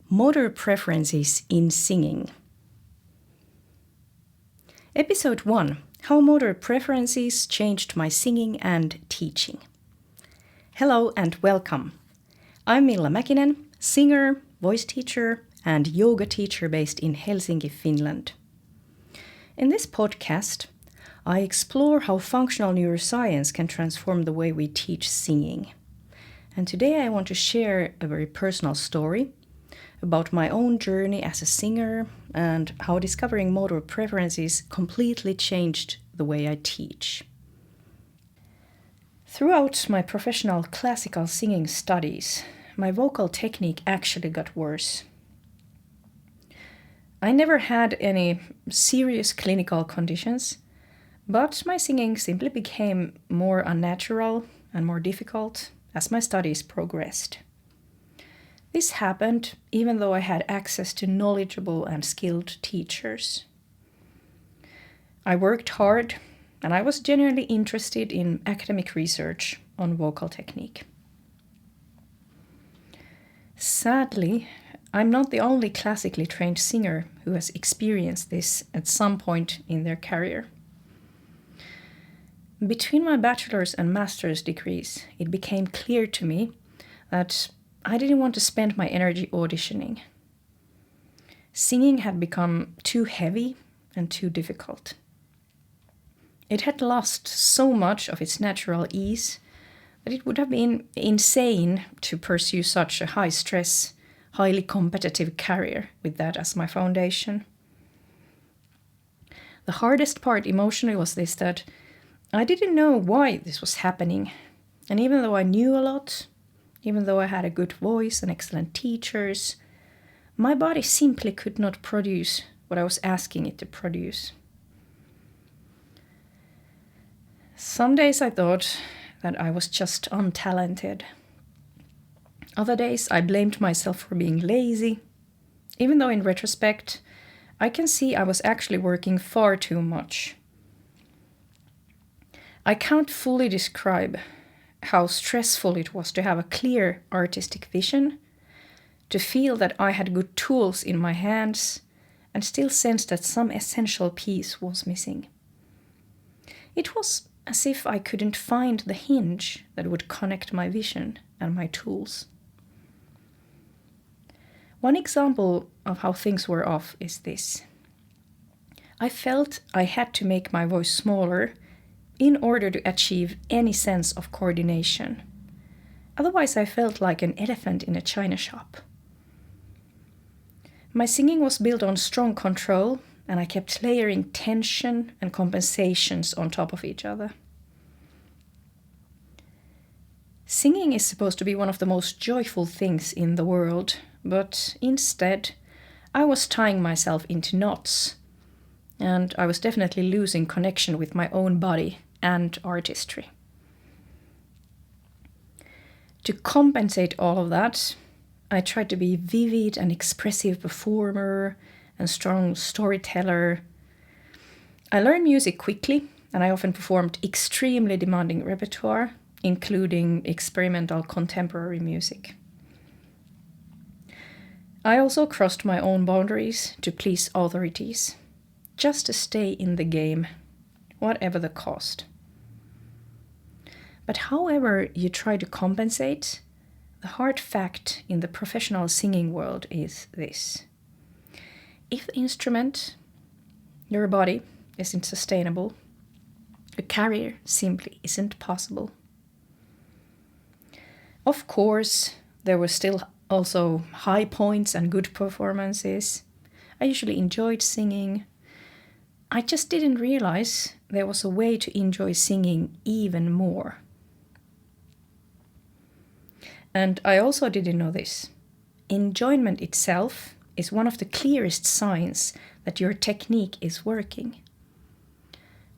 Motor preferences in singing. Episode 1. How motor preferences changed my singing and teaching. Hello and welcome. I'm Milla Mäkinen, singer, voice teacher, and yoga teacher based in Helsinki, Finland. In this podcast, I explore how functional neuroscience can transform the way we teach singing. And today I want to share a very personal story about my own journey as a singer and how discovering motor preferences completely changed the way I teach. Throughout my professional classical singing studies, my vocal technique actually got worse. I never had any serious clinical conditions, but my singing simply became more unnatural and more difficult as my studies progressed. This happened even though I had access to knowledgeable and skilled teachers. I worked hard and I was genuinely interested in academic research on vocal technique. Sadly, I'm not the only classically trained singer who has experienced this at some point in their career. Between my bachelor's and master's degrees, it became clear to me that I didn't want to spend my energy auditioning. Singing had become too heavy and too difficult. It had lost so much of its natural ease that it would have been insane to pursue such a high-stress, highly competitive career with that as my foundation. The hardest part emotionally was this, that I didn't know why this was happening. And even though I knew a lot, even though I had a good voice and excellent teachers, my body simply could not produce what I was asking it to produce. Some days I thought that I was just untalented. Other days I blamed myself for being lazy, even though in retrospect I can see I was actually working far too much. I can't fully describe how stressful it was to have a clear artistic vision, to feel that I had good tools in my hands, and still sense that some essential piece was missing. It was as if I couldn't find the hinge that would connect my vision and my tools. One example of how things were off is this. I felt I had to make my voice smaller in order to achieve any sense of coordination. Otherwise, I felt like an elephant in a china shop. My singing was built on strong control, and I kept layering tension and compensations on top of each other. Singing is supposed to be one of the most joyful things in the world, but instead, I was tying myself into knots, and I was definitely losing connection with my own body and artistry. To compensate all of that, I tried to be a vivid and expressive performer and strong storyteller. I learned music quickly, and I often performed extremely demanding repertoire, including experimental contemporary music. I also crossed my own boundaries to please authorities, just to stay in the game, whatever the cost. But however you try to compensate, the hard fact in the professional singing world is this. If the instrument, your body, isn't sustainable, a career simply isn't possible. Of course, there were still also high points and good performances. I usually enjoyed singing. I just didn't realize there was a way to enjoy singing even more. And I also didn't know this. Enjoyment itself is one of the clearest signs that your technique is working.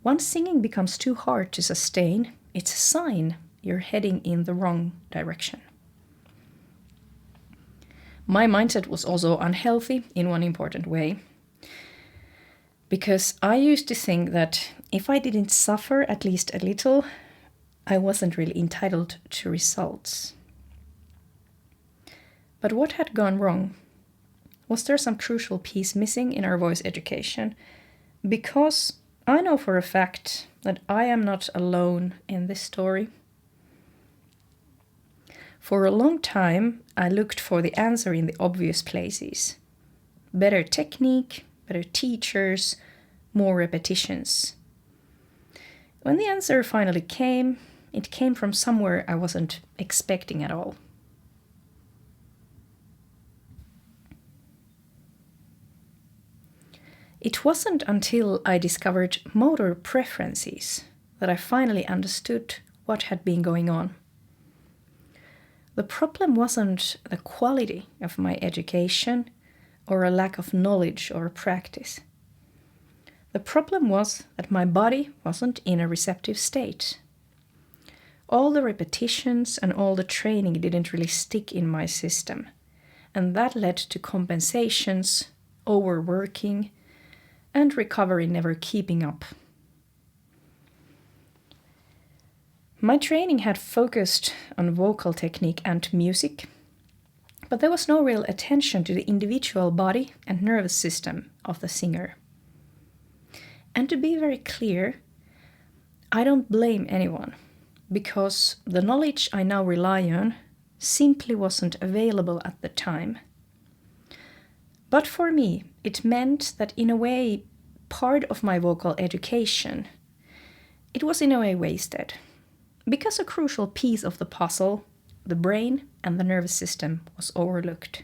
Once singing becomes too hard to sustain, it's a sign you're heading in the wrong direction. My mindset was also unhealthy in one important way, because I used to think that if I didn't suffer at least a little, I wasn't really entitled to results. But what had gone wrong? Was there some crucial piece missing in our voice education? Because I know for a fact that I am not alone in this story. For a long time, I looked for the answer in the obvious places. Better technique, better teachers, more repetitions. When the answer finally came, it came from somewhere I wasn't expecting at all. It wasn't until I discovered motor preferences that I finally understood what had been going on. The problem wasn't the quality of my education or a lack of knowledge or practice. The problem was that my body wasn't in a receptive state. All the repetitions and all the training didn't really stick in my system, and that led to compensations, overworking, and recovery never keeping up. My training had focused on vocal technique and music, but there was no real attention to the individual body and nervous system of the singer. And to be very clear, I don't blame anyone, because the knowledge I now rely on simply wasn't available at the time. But for me, it meant that in a way, part of my vocal education, it was in a way wasted, because a crucial piece of the puzzle, the brain and the nervous system, was overlooked.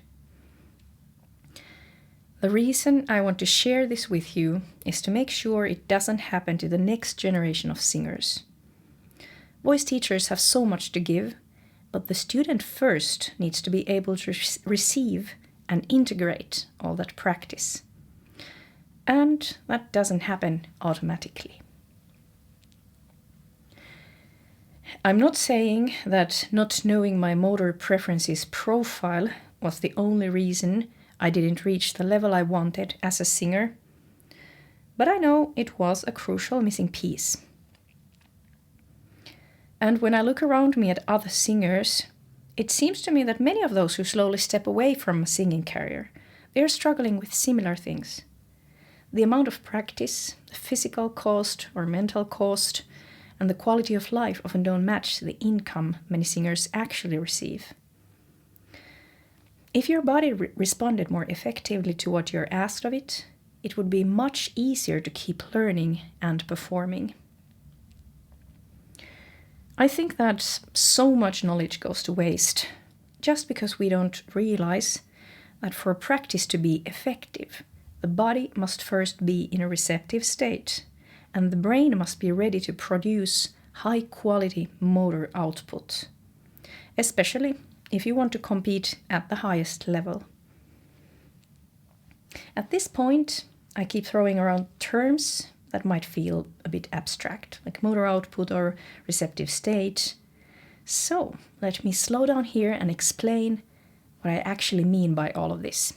The reason I want to share this with you is to make sure it doesn't happen to the next generation of singers. Voice teachers have so much to give, but the student first needs to be able to receive and integrate all that practice. And that doesn't happen automatically. I'm not saying that not knowing my motor preferences profile was the only reason I didn't reach the level I wanted as a singer, but I know it was a crucial missing piece. And when I look around me at other singers, it seems to me that many of those who slowly step away from a singing career, they are struggling with similar things. The amount of practice, the physical cost or mental cost, and the quality of life often don't match the income many singers actually receive. If your body responded more effectively to what you're asked of it, it would be much easier to keep learning and performing. I think that so much knowledge goes to waste just because we don't realize that for practice to be effective, the body must first be in a receptive state, and the brain must be ready to produce high-quality motor output, especially if you want to compete at the highest level. At this point, I keep throwing around terms that might feel a bit abstract, like motor output or receptive state. So let me slow down here and explain what I actually mean by all of this.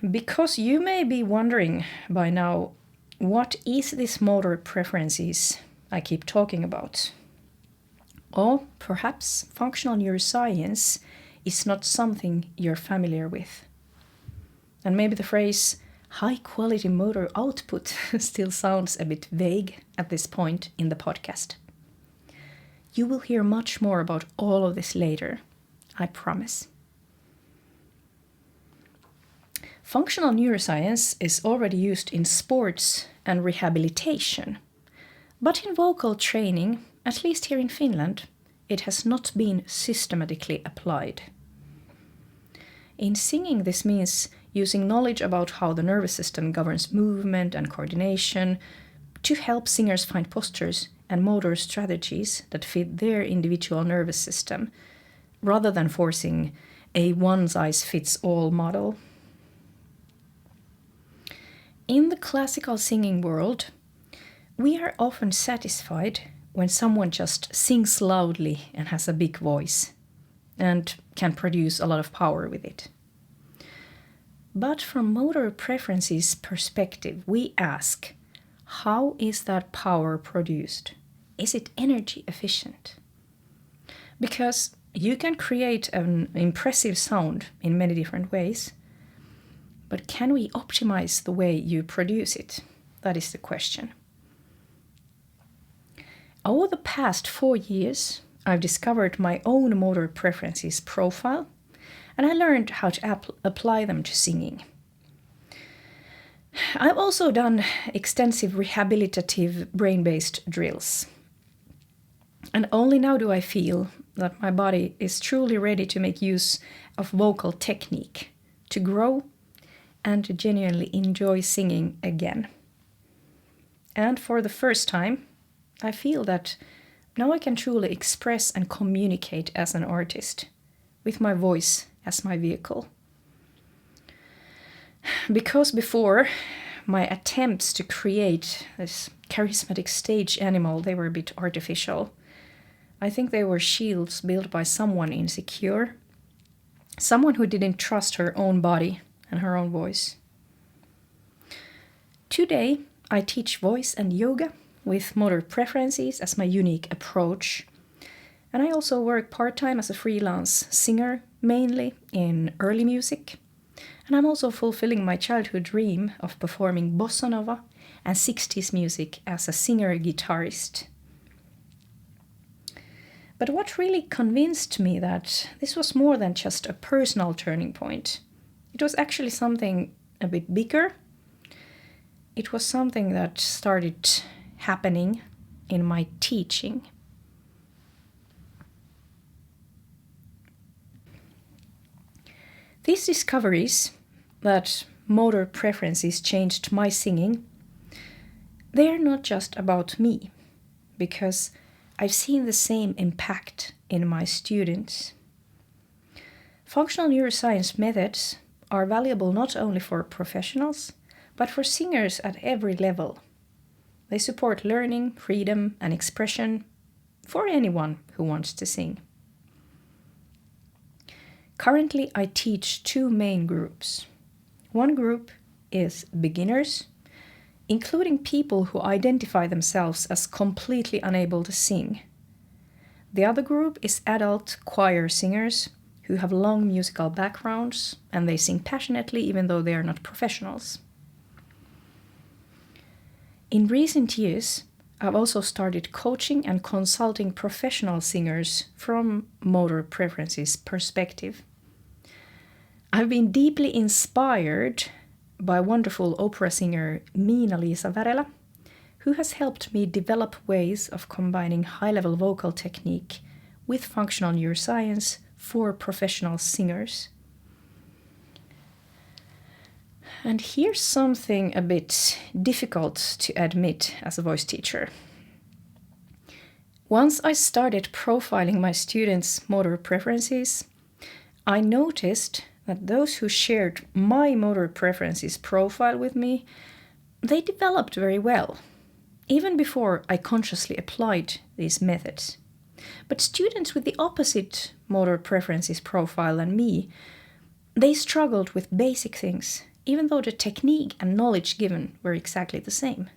Because you may be wondering by now, what is this motor preferences I keep talking about? Or perhaps functional neuroscience is not something you're familiar with. And maybe the phrase high-quality motor output still sounds a bit vague at this point in the podcast. You will hear much more about all of this later, I promise. Functional neuroscience is already used in sports and rehabilitation, but in vocal training, at least here in Finland, it has not been systematically applied. In singing, this means using knowledge about how the nervous system governs movement and coordination to help singers find postures and motor strategies that fit their individual nervous system, rather than forcing a one-size-fits-all model. In the classical singing world, we are often satisfied when someone just sings loudly and has a big voice and can produce a lot of power with it. But from motor preferences perspective, we ask, how is that power produced? Is it energy efficient? Because You can create an impressive sound in many different ways, but can we optimize the way you produce it? That is the question. Over the past 4 years, I've discovered my own motor preferences profile, and I learned how to apply them to singing. I've also done extensive rehabilitative brain-based drills. And only now do I feel that my body is truly ready to make use of vocal technique, to grow and to genuinely enjoy singing again. And for the first time, I feel that now I can truly express and communicate as an artist, with my voice as my vehicle. Because before, my attempts to create this charismatic stage animal, they were a bit artificial. I think they were shields built by someone insecure, someone who didn't trust her own body and her own voice. Today, I teach voice and yoga with motor preferences as my unique approach. And I also work part-time as a freelance singer, mainly in early music. And I'm also fulfilling my childhood dream of performing bossa nova and 60s music as a singer-guitarist. But what really convinced me that this was more than just a personal turning point, it was actually something a bit bigger. It was something that started happening in my teaching. These discoveries that motor preferences changed my singing, they are not just about me, because I've seen the same impact in my students. Functional neuroscience methods are valuable not only for professionals, but for singers at every level. They support learning, freedom, and expression for anyone who wants to sing. Currently, I teach 2 main groups. One group is beginners, including people who identify themselves as completely unable to sing. The other group is adult choir singers who have long musical backgrounds and they sing passionately even though they are not professionals. In recent years, I've also started coaching and consulting professional singers from motor preferences perspective. I've been deeply inspired by wonderful opera singer Miina-Liisa Värelä, who has helped me develop ways of combining high-level vocal technique with functional neuroscience for professional singers. And here's something a bit difficult to admit as a voice teacher. Once I started profiling my students' motor preferences, I noticed that those who shared my motor preferences profile with me, they developed very well, even before I consciously applied these methods. But students with the opposite motor preferences profile than me, they struggled with basic things, even though the technique and knowledge given were exactly the same.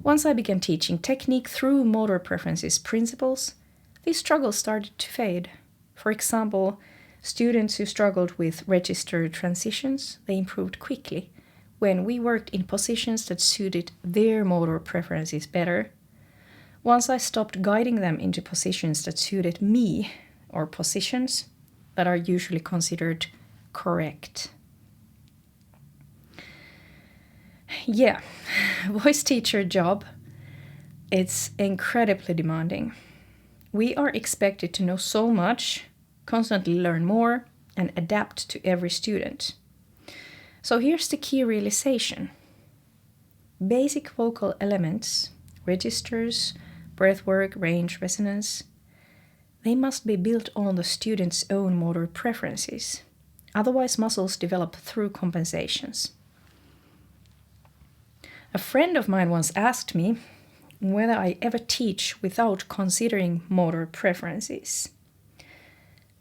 Once I began teaching technique through motor preferences principles, these struggles started to fade. For example, students who struggled with register transitions, they improved quickly when we worked in positions that suited their motor preferences better. Once I stopped guiding them into positions that suited me, or positions that are usually considered correct. Yeah, voice teacher job, it's incredibly demanding. We are expected to know so much, constantly learn more, and adapt to every student. So here's the key realization. Basic vocal elements, registers, breathwork, range, resonance, they must be built on the student's own motor preferences. Otherwise, muscles develop through compensations. A friend of mine once asked me whether I ever teach without considering motor preferences.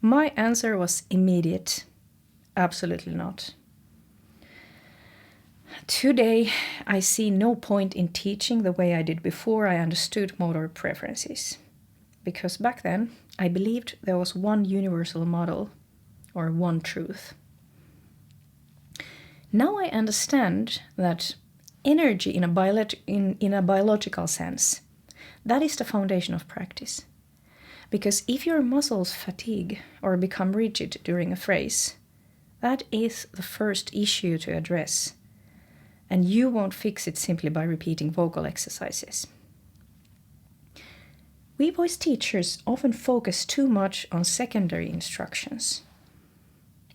My answer was immediate. Absolutely not. Today, I see no point in teaching the way I did before I understood motor preferences. Because back then, I believed there was one universal model or one truth. Now I understand that energy in a biological sense, that is the foundation of practice. Because if your muscles fatigue or become rigid during a phrase, that is the first issue to address. And you won't fix it simply by repeating vocal exercises. We voice teachers often focus too much on secondary instructions.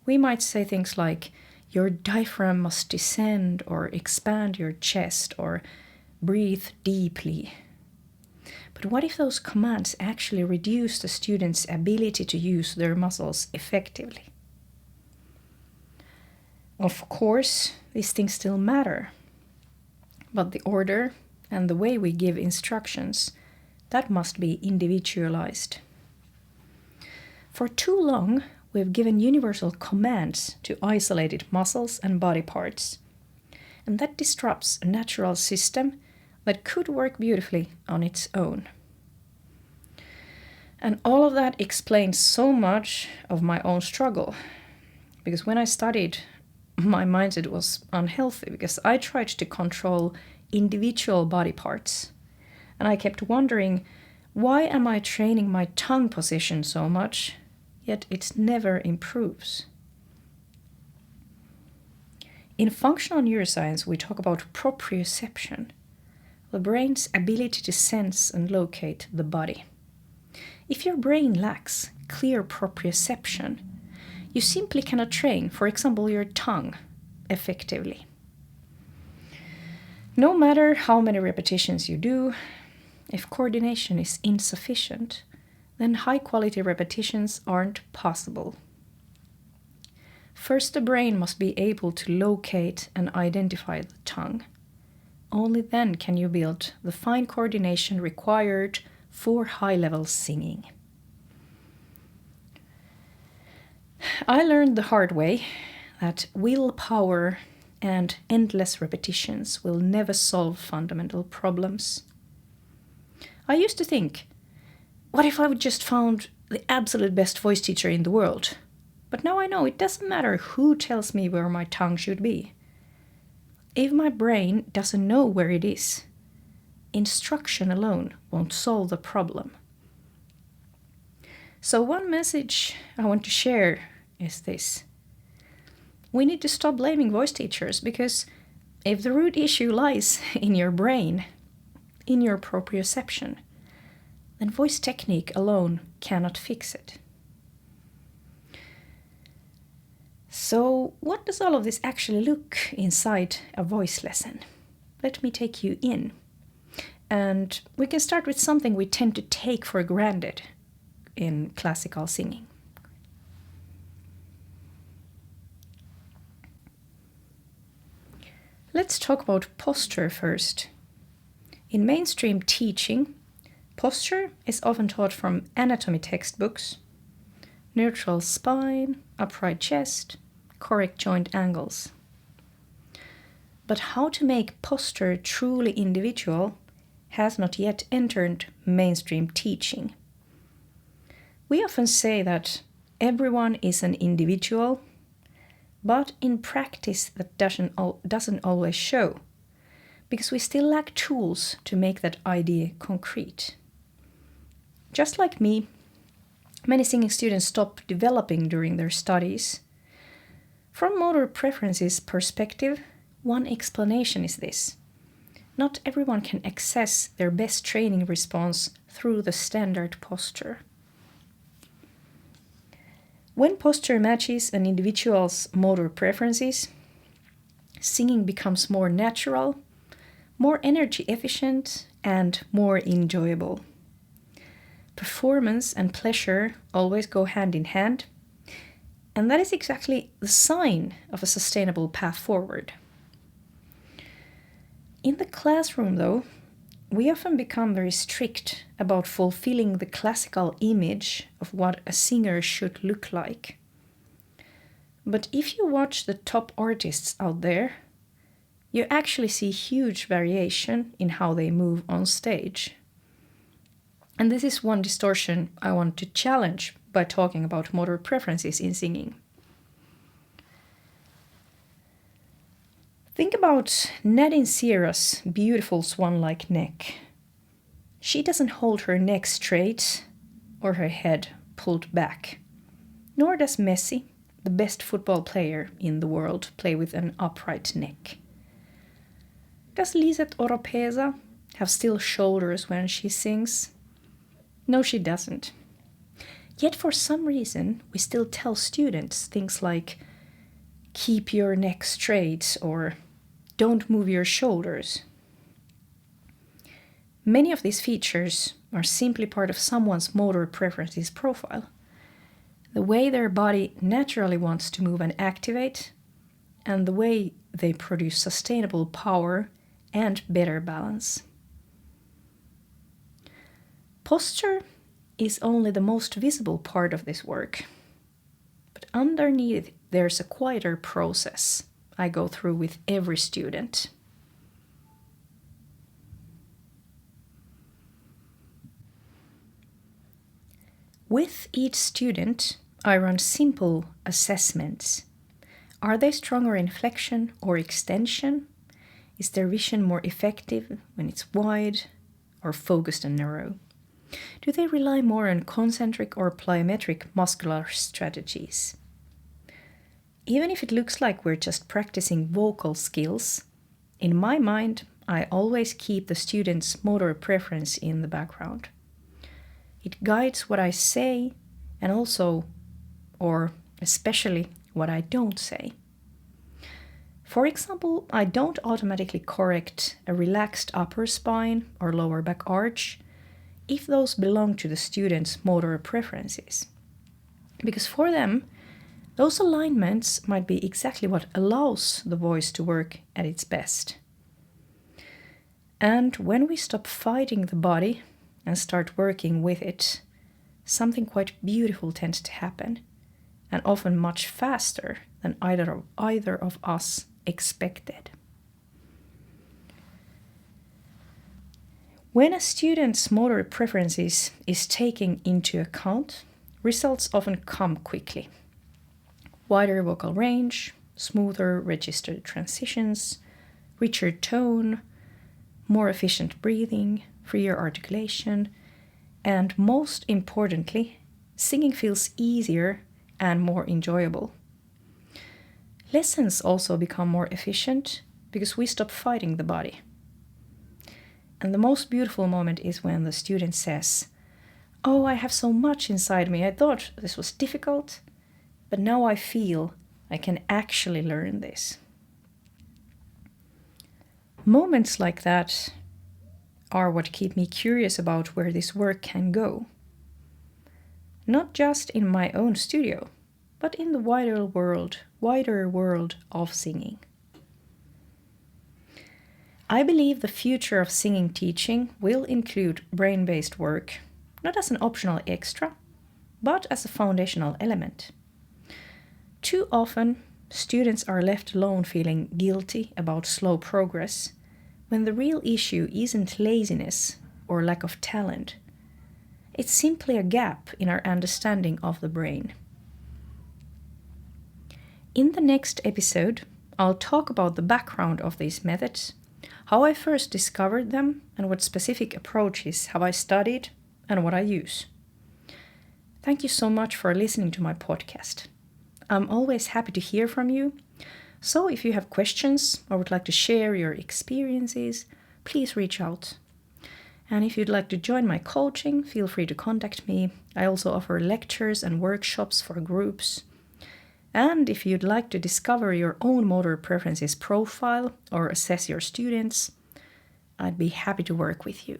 We might say things like, your diaphragm must descend, or expand your chest, or breathe deeply. But what if those commands actually reduce the student's ability to use their muscles effectively? Of course, these things still matter. But the order and the way we give instructions, that must be individualized. For too long, we've given universal commands to isolated muscles and body parts. And that disrupts a natural system that could work beautifully on its own. And all of that explains so much of my own struggle. Because when I studied, my mindset was unhealthy because I tried to control individual body parts. And I kept wondering, why am I training my tongue position so much, yet it never improves? In functional neuroscience, we talk about proprioception, the brain's ability to sense and locate the body. If your brain lacks clear proprioception, you simply cannot train, for example, your tongue effectively. No matter how many repetitions you do, if coordination is insufficient, then high-quality repetitions aren't possible. First, the brain must be able to locate and identify the tongue. Only then can you build the fine coordination required for high-level singing. I learned the hard way that willpower and endless repetitions will never solve fundamental problems. I used to think, what if I would just found the absolute best voice teacher in the world? But now I know it doesn't matter who tells me where my tongue should be. If my brain doesn't know where it is, instruction alone won't solve the problem. So one message I want to share is this. We need to stop blaming voice teachers because if the root issue lies in your brain, in your proprioception, then voice technique alone cannot fix it. So what does all of this actually look inside a voice lesson? Let me take you in. And we can start with something we tend to take for granted in classical singing. Let's talk about posture first. In mainstream teaching, posture is often taught from anatomy textbooks. Neutral spine, upright chest, correct joint angles. But how to make posture truly individual has not yet entered mainstream teaching. We often say that everyone is an individual, but in practice that doesn't always show, because we still lack tools to make that idea concrete. Just like me, many singing students stop developing during their studies. From motor preferences perspective, one explanation is this. Not everyone can access their best training response through the standard posture. When posture matches an individual's motor preferences, singing becomes more natural, more energy efficient, and more enjoyable. Performance and pleasure always go hand in hand, and that is exactly the sign of a sustainable path forward. In the classroom, though, we often become very strict about fulfilling the classical image of what a singer should look like. But if you watch the top artists out there, you actually see huge variation in how they move on stage. And this is one distortion I want to challenge by talking about motor preferences in singing. Think about Nadine Sierra's beautiful swan-like neck. She doesn't hold her neck straight or her head pulled back. Nor does Messi, the best football player in the world, play with an upright neck. Does Lisette Oropesa have still shoulders when she sings? No, she doesn't. Yet for some reason, we still tell students things like, keep your neck straight or don't move your shoulders. Many of these features are simply part of someone's motor preferences profile. The way their body naturally wants to move and activate, and the way they produce sustainable power and better balance. Posture is only the most visible part of this work, but underneath there's a quieter process I go through with every student. With each student, I run simple assessments. Are they stronger in flexion or extension? Is their vision more effective when it's wide or focused and narrow? Do they rely more on concentric or plyometric muscular strategies? Even if it looks like we're just practicing vocal skills, in my mind, I always keep the student's motor preference in the background. It guides what I say and also, or especially, what I don't say. For example, I don't automatically correct a relaxed upper spine or lower back arch if those belong to the student's motor preferences. Because for them, those alignments might be exactly what allows the voice to work at its best. And when we stop fighting the body and start working with it, something quite beautiful tends to happen, and often much faster than either of us expected. When a student's motor preferences is taken into account, results often come quickly. Wider vocal range, smoother registered transitions, richer tone, more efficient breathing, freer articulation, and most importantly, singing feels easier and more enjoyable. Lessons also become more efficient because we stop fighting the body. And the most beautiful moment is when the student says, "Oh, I have so much inside me. I thought this was difficult, but now I feel I can actually learn this." Moments like that are what keep me curious about where this work can go. Not just in my own studio, but in the wider world of singing. I believe the future of singing teaching will include brain-based work, not as an optional extra, but as a foundational element. Too often, students are left alone feeling guilty about slow progress, when the real issue isn't laziness or lack of talent. It's simply a gap in our understanding of the brain. In the next episode, I'll talk about the background of these methods, how I first discovered them, and what specific approaches have I studied and what I use. Thank you so much for listening to my podcast. I'm always happy to hear from you. So if you have questions or would like to share your experiences, please reach out. And if you'd like to join my coaching, feel free to contact me. I also offer lectures and workshops for groups. And if you'd like to discover your own motor preferences profile or assess your students, I'd be happy to work with you.